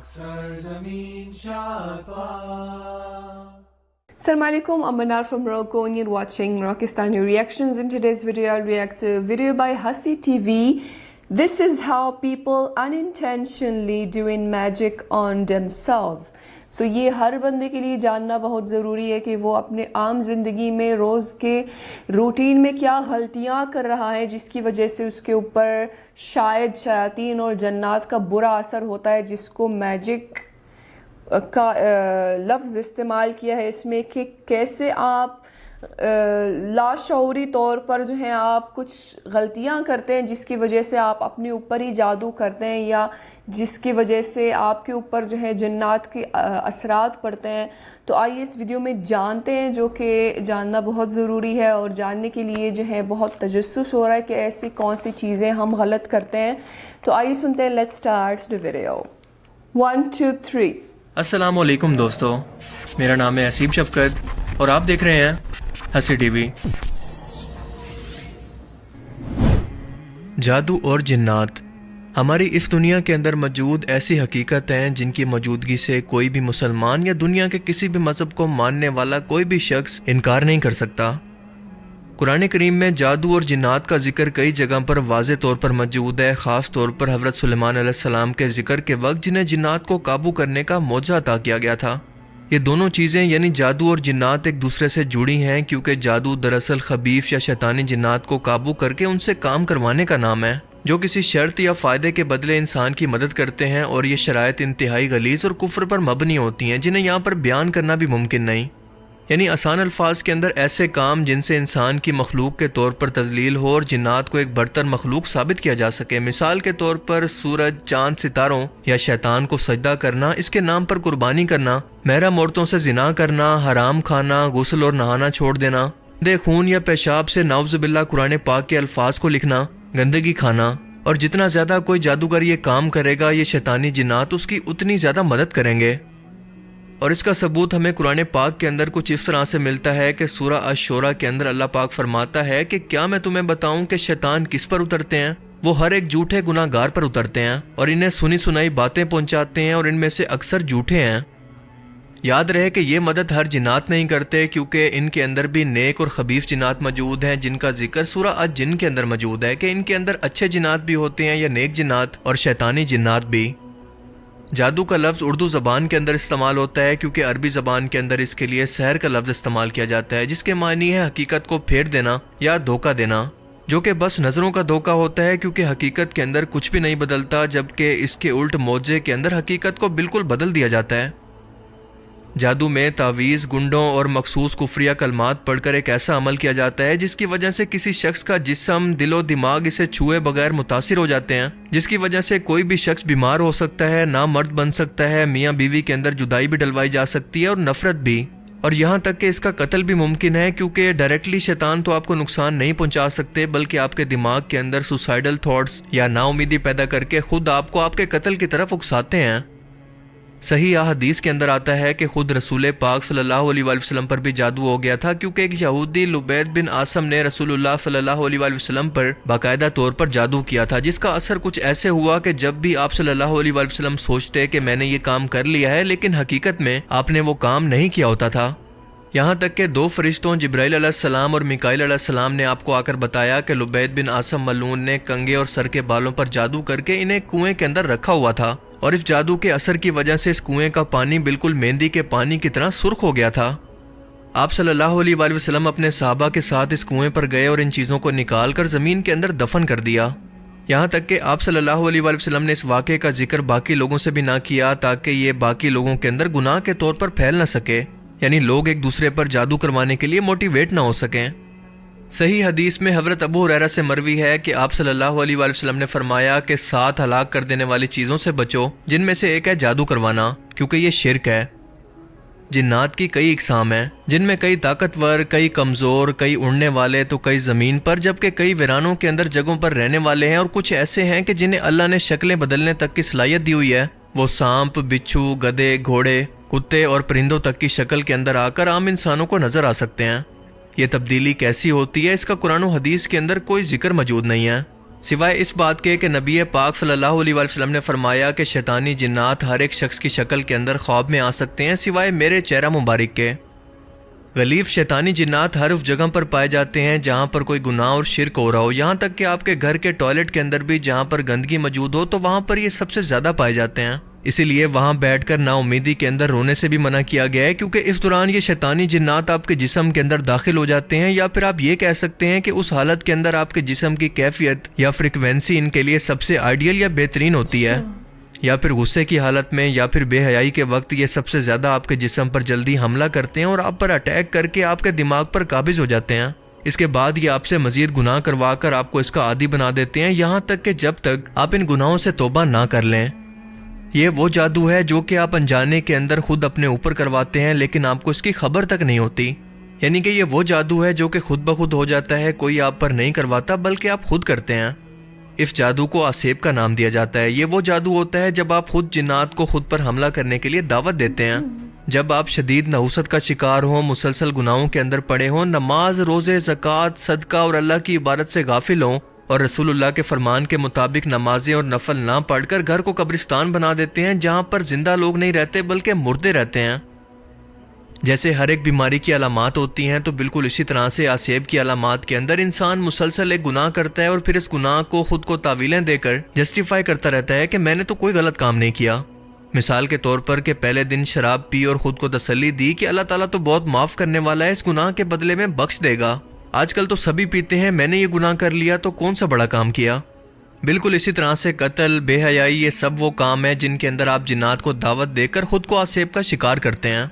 Assalamu alaikum, I'm Manar from Morocco and you're watching Moroccistani Reactions. In today's video, I'll react to a video by Hasi TV. This is how people unintentionally doing magic on themselves. So یہ ہر بندے کے لیے جاننا بہت ضروری ہے کہ وہ اپنے عام زندگی میں روز کے روٹین میں کیا غلطیاں کر رہا ہے جس کی وجہ سے اس کے اوپر شاید شیاطین اور جنات کا برا اثر ہوتا ہے، جس کو میجک کا لفظ استعمال کیا ہے اس میں کہ کیسے آپ لاشعوری طور پر جو ہیں آپ کچھ غلطیاں کرتے ہیں جس کی وجہ سے آپ اپنے اوپر ہی جادو کرتے ہیں یا جس کی وجہ سے آپ کے اوپر جو ہے جنات کے اثرات پڑتے ہیں. تو آئیے اس ویڈیو میں جانتے ہیں، جو کہ جاننا بہت ضروری ہے اور جاننے کے لیے جو ہے بہت تجسس ہو رہا ہے کہ ایسی کون سی چیزیں ہم غلط کرتے ہیں. تو آئیے سنتے ہیں. Let's start the video. 1 2 3. السلام علیکم دوستو، میرا نام ہے حسیب شفقت اور آپ دیکھ رہے ہیں ہسی ٹی وی. جادو اور جنات ہماری اس دنیا کے اندر موجود ایسی حقیقت ہیں جن کی موجودگی سے کوئی بھی مسلمان یا دنیا کے کسی بھی مذہب کو ماننے والا کوئی بھی شخص انکار نہیں کر سکتا. قرآن کریم میں جادو اور جنات کا ذکر کئی جگہ پر واضح طور پر موجود ہے، خاص طور پر حضرت سلیمان علیہ السلام کے ذکر کے وقت جنہیں جنات کو قابو کرنے کا معجزہ عطا کیا گیا تھا. یہ دونوں چیزیں یعنی جادو اور جنات ایک دوسرے سے جڑی ہیں، کیونکہ جادو دراصل خبیث یا شیطانی جنات کو قابو کر کے ان سے کام کروانے کا نام ہے جو کسی شرط یا فائدے کے بدلے انسان کی مدد کرتے ہیں، اور یہ شرائط انتہائی غلیظ اور کفر پر مبنی ہوتی ہیں جنہیں یہاں پر بیان کرنا بھی ممکن نہیں. یعنی آسان الفاظ کے اندر ایسے کام جن سے انسان کی مخلوق کے طور پر تذلیل ہو اور جنات کو ایک برتر مخلوق ثابت کیا جا سکے. مثال کے طور پر سورج، چاند، ستاروں یا شیطان کو سجدہ کرنا، اس کے نام پر قربانی کرنا، محرم عورتوں سے زنا کرنا، حرام کھانا، غسل اور نہانا چھوڑ دینا، دے خون یا پیشاب سے نعوذ باللہ قرآن پاک کے الفاظ کو لکھنا، گندگی کھانا. اور جتنا زیادہ کوئی جادوگر یہ کام کرے گا یہ شیطانی جنات اس کی اتنی زیادہ مدد کریں گے. اور اس کا ثبوت ہمیں قرآن پاک کے اندر کچھ اس طرح سے ملتا ہے کہ سورہ الشورى کے اندر اللہ پاک فرماتا ہے کہ کیا میں تمہیں بتاؤں کہ شیطان کس پر اترتے ہیں؟ وہ ہر ایک جھوٹے گناہ گار پر اترتے ہیں اور انہیں سنی سنائی باتیں پہنچاتے ہیں، اور ان میں سے اکثر جھوٹے ہیں. یاد رہے کہ یہ مدد ہر جنات نہیں کرتے، کیونکہ ان کے اندر بھی نیک اور خبیث جنات موجود ہیں جن کا ذکر سورہ الجن کے اندر موجود ہے کہ ان کے اندر اچھے جنات بھی ہوتے ہیں یا نیک جنات اور شیطانی جنات بھی. جادو کا لفظ اردو زبان کے اندر استعمال ہوتا ہے کیونکہ عربی زبان کے اندر اس کے لیے سحر کا لفظ استعمال کیا جاتا ہے جس کے معنی ہے حقیقت کو پھیر دینا یا دھوکہ دینا، جو کہ بس نظروں کا دھوکہ ہوتا ہے کیونکہ حقیقت کے اندر کچھ بھی نہیں بدلتا، جبکہ اس کے الٹ معجزے کے اندر حقیقت کو بالکل بدل دیا جاتا ہے. جادو میں تعویذ، گنڈوں اور مخصوص کفریہ کلمات پڑھ کر ایک ایسا عمل کیا جاتا ہے جس کی وجہ سے کسی شخص کا جسم، دل و دماغ اسے چھوئے بغیر متاثر ہو جاتے ہیں، جس کی وجہ سے کوئی بھی شخص بیمار ہو سکتا ہے، نامرد بن سکتا ہے، میاں بیوی کے اندر جدائی بھی ڈلوائی جا سکتی ہے اور نفرت بھی، اور یہاں تک کہ اس کا قتل بھی ممکن ہے، کیونکہ ڈائریکٹلی شیطان تو آپ کو نقصان نہیں پہنچا سکتے بلکہ آپ کے دماغ کے اندر سوسائڈل تھاٹس یا نا امیدی پیدا کر کے خود آپ کو آپ کے قتل کی طرف اکساتے ہیں. صحیح احادیث کے اندر آتا ہے کہ خود رسول پاک صلی اللہ علیہ وآلہ وسلم پر بھی جادو ہو گیا تھا، کیونکہ ایک یہودی لبید بن عاصم نے رسول اللہ صلی اللہ علیہ وآلہ وسلم پر باقاعدہ طور پر جادو کیا تھا، جس کا اثر کچھ ایسے ہوا کہ جب بھی آپ صلی اللہ علیہ وآلہ وسلم سوچتے کہ میں نے یہ کام کر لیا ہے، لیکن حقیقت میں آپ نے وہ کام نہیں کیا ہوتا تھا. یہاں تک کہ دو فرشتوں جبرائیل علیہ السلام اور میکائیل علیہ السلام نے آپ کو آ کر بتایا کہ لبید بن عاصم ملعون نے کنگھے اور سر کے بالوں پر جادو کر کے انہیں کنویں کے اندر رکھا ہوا تھا، اور اس جادو کے اثر کی وجہ سے اس کنویں کا پانی بالکل مہندی کے پانی کی طرح سرخ ہو گیا تھا. آپ صلی اللہ علیہ وآلہ وسلم اپنے صحابہ کے ساتھ اس کنویں پر گئے اور ان چیزوں کو نکال کر زمین کے اندر دفن کر دیا. یہاں تک کہ آپ صلی اللہ علیہ وآلہ وسلم نے اس واقعے کا ذکر باقی لوگوں سے بھی نہ کیا تاکہ یہ باقی لوگوں کے اندر گناہ کے طور پر پھیل نہ سکے، یعنی لوگ ایک دوسرے پر جادو کروانے کے لیے موٹیویٹ نہ ہو سکیں. صحیح حدیث میں حضرت ابو ہریرہ سے مروی ہے کہ آپ صلی اللہ علیہ وآلہ وسلم نے فرمایا کہ 7 ہلاک کر دینے والی چیزوں سے بچو، جن میں سے ایک ہے جادو کروانا، کیونکہ یہ شرک ہے. جنات کی کئی اقسام ہیں، جن میں کئی طاقتور، کئی کمزور، کئی اڑنے والے تو کئی زمین پر، جبکہ کئی ویرانوں کے اندر جگہوں پر رہنے والے ہیں، اور کچھ ایسے ہیں کہ جنہیں اللہ نے شکلیں بدلنے تک کی صلاحیت دی ہوئی ہے. وہ سانپ، بچھو، گدھے، گھوڑے، کتے اور پرندوں تک کی شکل کے اندر آ کر عام انسانوں کو نظر آ سکتے ہیں. یہ تبدیلی کیسی ہوتی ہے اس کا قرآن و حدیث کے اندر کوئی ذکر موجود نہیں ہے. سوائے اس بات کے کہ نبی پاک صلی اللہ علیہ وسلم نے فرمایا کہ شیطانی جنات ہر ایک شخص کی شکل کے اندر خواب میں آ سکتے ہیں سوائے میرے چہرہ مبارک کے۔ غلیظ شیطانی جنات ہر اس جگہ پر پائے جاتے ہیں جہاں پر کوئی گناہ اور شرک ہو رہا ہو، یہاں تک کہ آپ کے گھر کے ٹوائلٹ کے اندر بھی جہاں پر گندگی موجود ہو تو وہاں پر یہ سب سے زیادہ پائے جاتے ہیں۔ اسی لیے وہاں بیٹھ کر نا امیدی کے اندر رونے سے بھی منع کیا گیا ہے، کیونکہ اس دوران یہ شیطانی جنات آپ کے جسم کے اندر داخل ہو جاتے ہیں، یا پھر آپ یہ کہہ سکتے ہیں کہ اس حالت کے اندر آپ کے جسم کی کیفیت یا فریکوینسی ان کے لیے سب سے آئیڈیل یا بہترین ہوتی ہے، یا پھر غصے کی حالت میں یا پھر بے حیائی کے وقت یہ سب سے زیادہ آپ کے جسم پر جلدی حملہ کرتے ہیں اور آپ پر اٹیک کر کے آپ کے دماغ پر قابض ہو جاتے ہیں۔ اس کے بعد یہ آپ سے مزید گناہ کروا کر آپ کو اس کا عادی بنا دیتے ہیں، یہاں تک کہ جب تک آپ ان گناہوں سے توبہ نہ کر لیں۔ یہ وہ جادو ہے جو کہ آپ انجانے کے اندر خود اپنے اوپر کرواتے ہیں لیکن آپ کو اس کی خبر تک نہیں ہوتی، یعنی کہ یہ وہ جادو ہے جو کہ خود بخود ہو جاتا ہے، کوئی آپ پر نہیں کرواتا بلکہ آپ خود کرتے ہیں۔ اس جادو کو آسیب کا نام دیا جاتا ہے۔ یہ وہ جادو ہوتا ہے جب آپ خود جنات کو خود پر حملہ کرنے کے لیے دعوت دیتے ہیں، جب آپ شدید نحوست کا شکار ہوں، مسلسل گناہوں کے اندر پڑے ہوں، نماز، روزے، زکوٰۃ، صدقہ اور اللہ کی عبادت سے غافل ہوں، اور رسول اللہ کے فرمان کے مطابق نمازیں اور نفل نہ پڑھ کر گھر کو قبرستان بنا دیتے ہیں جہاں پر زندہ لوگ نہیں رہتے بلکہ مردے رہتے ہیں۔ جیسے ہر ایک بیماری کی علامات ہوتی ہیں تو بالکل اسی طرح سے آسیب کی علامات کے اندر انسان مسلسل ایک گناہ کرتا ہے اور پھر اس گناہ کو خود کو تعویلیں دے کر جسٹیفائی کرتا رہتا ہے کہ میں نے تو کوئی غلط کام نہیں کیا۔ مثال کے طور پر کہ پہلے دن شراب پی اور خود کو تسلی دی کہ اللہ تعالیٰ تو بہت معاف کرنے والا ہے، اس گناہ کے بدلے میں بخش دے گا، آج کل تو سبھی پیتے ہیں، میں نے یہ گناہ کر لیا تو کون سا بڑا کام کیا۔ بالکل اسی طرح سے قتل، بے حیائی، یہ سب وہ کام ہیں جن کے اندر آپ جنات کو دعوت دے کر خود کو آسیب کا شکار کرتے ہیں۔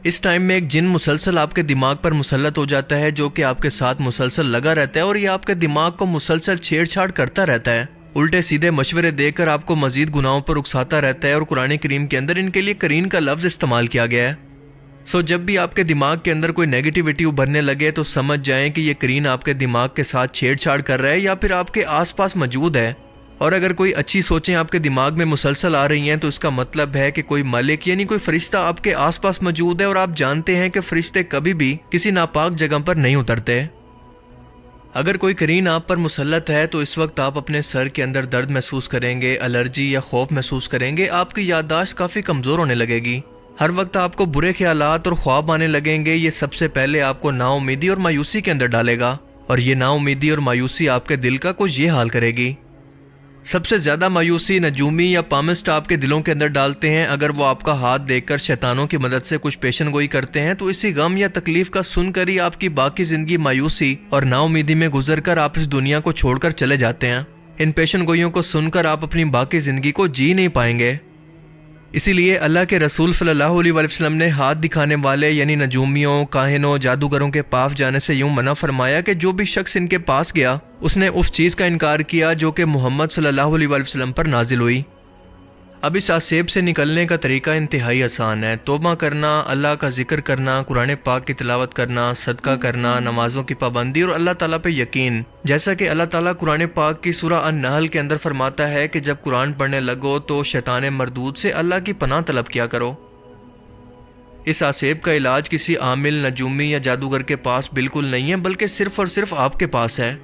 اس ٹائم میں ایک جن مسلسل آپ کے دماغ پر مسلط ہو جاتا ہے جو کہ آپ کے ساتھ مسلسل لگا رہتا ہے اور یہ آپ کے دماغ کو مسلسل چھیڑ چھاڑ کرتا رہتا ہے، الٹے سیدھے مشورے دے کر آپ کو مزید گناہوں پر اکساتا رہتا ہے، اور قرآن کریم کے اندر ان کے لیے قرین کا لفظ استعمال کیا گیا ہے۔ جب بھی آپ کے دماغ کے اندر کوئی نیگیٹیوٹی ابھرنے لگے تو سمجھ جائیں کہ یہ قرین آپ کے دماغ کے ساتھ چھیڑ چھاڑ کر رہا ہے یا پھر آپ کے آس پاس موجود ہے، اور اگر کوئی اچھی سوچیں آپ کے دماغ میں مسلسل آ رہی ہیں تو اس کا مطلب ہے کہ کوئی مالک یعنی کوئی فرشتہ آپ کے آس پاس موجود ہے، اور آپ جانتے ہیں کہ فرشتے کبھی بھی کسی ناپاک جگہ پر نہیں اترتے۔ اگر کوئی قرین آپ پر مسلط ہے تو اس وقت آپ اپنے سر کے اندر درد محسوس کریں گے، الرجی یا خوف محسوس کریں گے، آپ کی یادداشت کافی کمزور ہونے لگے گی، ہر وقت آپ کو برے خیالات اور خواب آنے لگیں گے۔ یہ سب سے پہلے آپ کو نا امیدی اور مایوسی کے اندر ڈالے گا، اور یہ نا امیدی اور مایوسی آپ کے دل کا کچھ یہ حال کرے گی۔ سب سے زیادہ مایوسی نجومی یا پامسٹ آپ کے دلوں کے اندر ڈالتے ہیں۔ اگر وہ آپ کا ہاتھ دیکھ کر شیطانوں کی مدد سے کچھ پیشن گوئی کرتے ہیں تو اسی غم یا تکلیف کا سن کر ہی آپ کی باقی زندگی مایوسی اور نا امیدی میں گزر کر آپ اس دنیا کو چھوڑ کر چلے جاتے ہیں۔ ان پیشن گوئیوں کو سن کر آپ اپنی باقی زندگی کو جی نہیں پائیں گے۔ اسی لیے اللہ کے رسول صلی اللہ علیہ وسلم نے ہاتھ دکھانے والے یعنی نجومیوں، کاہنوں، جادوگروں کے پاس جانے سے یوں منع فرمایا کہ جو بھی شخص ان کے پاس گیا اس نے اس چیز کا انکار کیا جو کہ محمد صلی اللہ علیہ وسلم پر نازل ہوئی۔ اب اس آسیب سے نکلنے کا طریقہ انتہائی آسان ہے۔ توبہ کرنا، اللہ کا ذکر کرنا، قرآن پاک کی تلاوت کرنا، صدقہ کرنا، نمازوں کی پابندی اور اللہ تعالیٰ پہ یقین۔ جیسا کہ اللہ تعالیٰ قرآن پاک کی سورہ النحل کے اندر فرماتا ہے کہ جب قرآن پڑھنے لگو تو شیطان مردود سے اللہ کی پناہ طلب کیا کرو۔ اس آسیب کا علاج کسی عامل، نجومی یا جادوگر کے پاس بالکل نہیں ہے، بلکہ صرف اور صرف آپ کے پاس ہے۔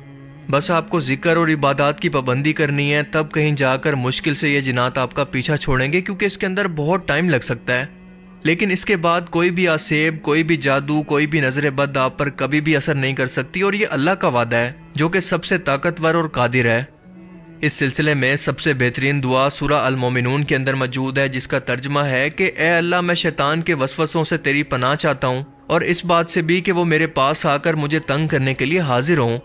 بس آپ کو ذکر اور عبادات کی پابندی کرنی ہے، تب کہیں جا کر مشکل سے یہ جنات آپ کا پیچھا چھوڑیں گے، کیونکہ اس کے اندر بہت ٹائم لگ سکتا ہے۔ لیکن اس کے بعد کوئی بھی آسیب، کوئی بھی جادو، کوئی بھی نظر بد آپ پر کبھی بھی اثر نہیں کر سکتی، اور یہ اللہ کا وعدہ ہے جو کہ سب سے طاقتور اور قادر ہے۔ اس سلسلے میں سب سے بہترین دعا سورہ المومنون کے اندر موجود ہے، جس کا ترجمہ ہے کہ اے اللہ، میں شیطان کے وسوسوں سے تیری پناہ چاہتا ہوں، اور اس بات سے بھی کہ وہ میرے پاس آ کر مجھے تنگ کرنے کے لیے حاضر ہوں۔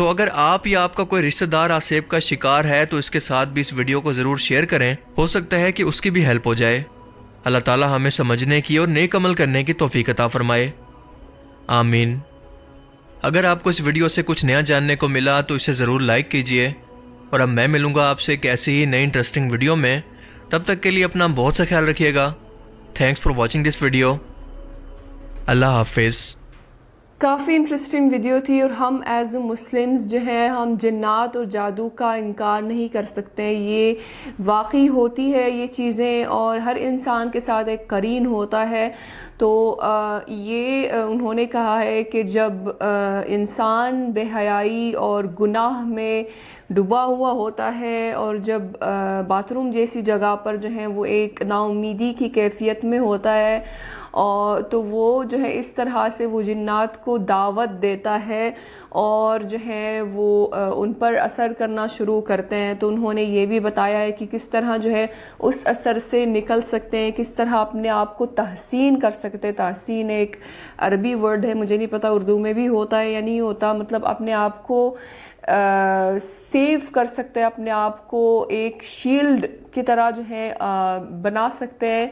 اگر آپ یا آپ کا کوئی رشتہ دار آسیب کا شکار ہے تو اس کے ساتھ بھی اس ویڈیو کو ضرور شیئر کریں، ہو سکتا ہے کہ اس کی بھی ہیلپ ہو جائے۔ اللہ تعالی ہمیں سمجھنے کی اور نیک عمل کرنے کی توفیق عطا فرمائے، آمین۔ اگر آپ کو اس ویڈیو سے کچھ نیا جاننے کو ملا تو اسے ضرور لائک کیجئے، اور اب میں ملوں گا آپ سے ایک ایسی ہی نئی انٹرسٹنگ ویڈیو میں۔ تب تک کے لیے اپنا بہت سا خیال رکھیے گا۔ Thanks for watching this video. Allah حافظ۔ کافی انٹرسٹنگ ویڈیو تھی، اور ہم ایز اے مسلمز جو ہیں ہم جنات اور جادو کا انکار نہیں کر سکتے، یہ واقعی ہوتی ہے یہ چیزیں، اور ہر انسان کے ساتھ ایک قرین ہوتا ہے۔ تو یہ انہوں نے کہا ہے کہ جب انسان بے حیائی اور گناہ میں ڈوبا ہوا ہوتا ہے، اور جب باتھ روم جیسی جگہ پر جو ہے وہ ایک نا امیدی کی کیفیت میں ہوتا ہے، اور تو وہ جو ہے اس طرح سے وہ جنات کو دعوت دیتا ہے اور جو ہے وہ ان پر اثر کرنا شروع کرتے ہیں. تو انہوں نے یہ بھی بتایا ہے کہ کس طرح جو ہے اس اثر سے نکل سکتے ہیں، کس طرح اپنے آپ کو تحسین کر سکتے ہیں. تحسین ایک عربی ورڈ ہے، مجھے نہیں پتا اردو میں بھی ہوتا ہے یا نہیں ہوتا، مطلب اپنے آپ کو سیو کر سکتے ہیں، اپنے آپ کو ایک شیلڈ کی طرح جو ہے بنا سکتے ہیں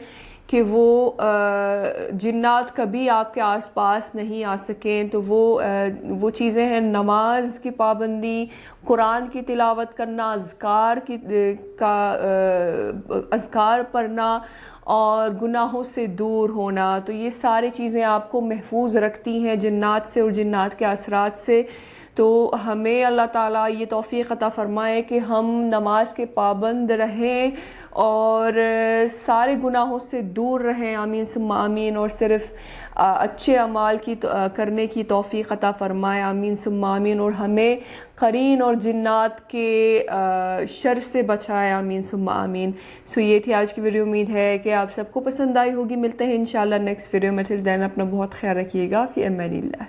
کہ وہ جنات کبھی آپ کے آس پاس نہیں آ سکیں. تو وہ چیزیں ہیں نماز کی پابندی، قرآن کی تلاوت کرنا، اذکار پڑھنا اور گناہوں سے دور ہونا. تو یہ ساری چیزیں آپ کو محفوظ رکھتی ہیں جنات سے اور جنات کے اثرات سے. تو ہمیں اللہ تعالیٰ یہ توفیق عطا فرمائے کہ ہم نماز کے پابند رہیں اور سارے گناہوں سے دور رہیں. آمین ثم آمین. اور صرف اچھے اعمال کی کرنے کی توفیق عطا فرمائے. آمین ثم آمین. اور ہمیں قرین اور جنات کے شر سے بچائے. آمین ثم آمین. سو یہ تھی آج کی ویڈیو. امید ہے کہ آپ سب کو پسند آئی ہوگی. ملتے ہیں انشاءاللہ نیکسٹ ویڈیو میں. ٹل دین اپنا بہت خیال رکھیے گا. فی امان اللہ.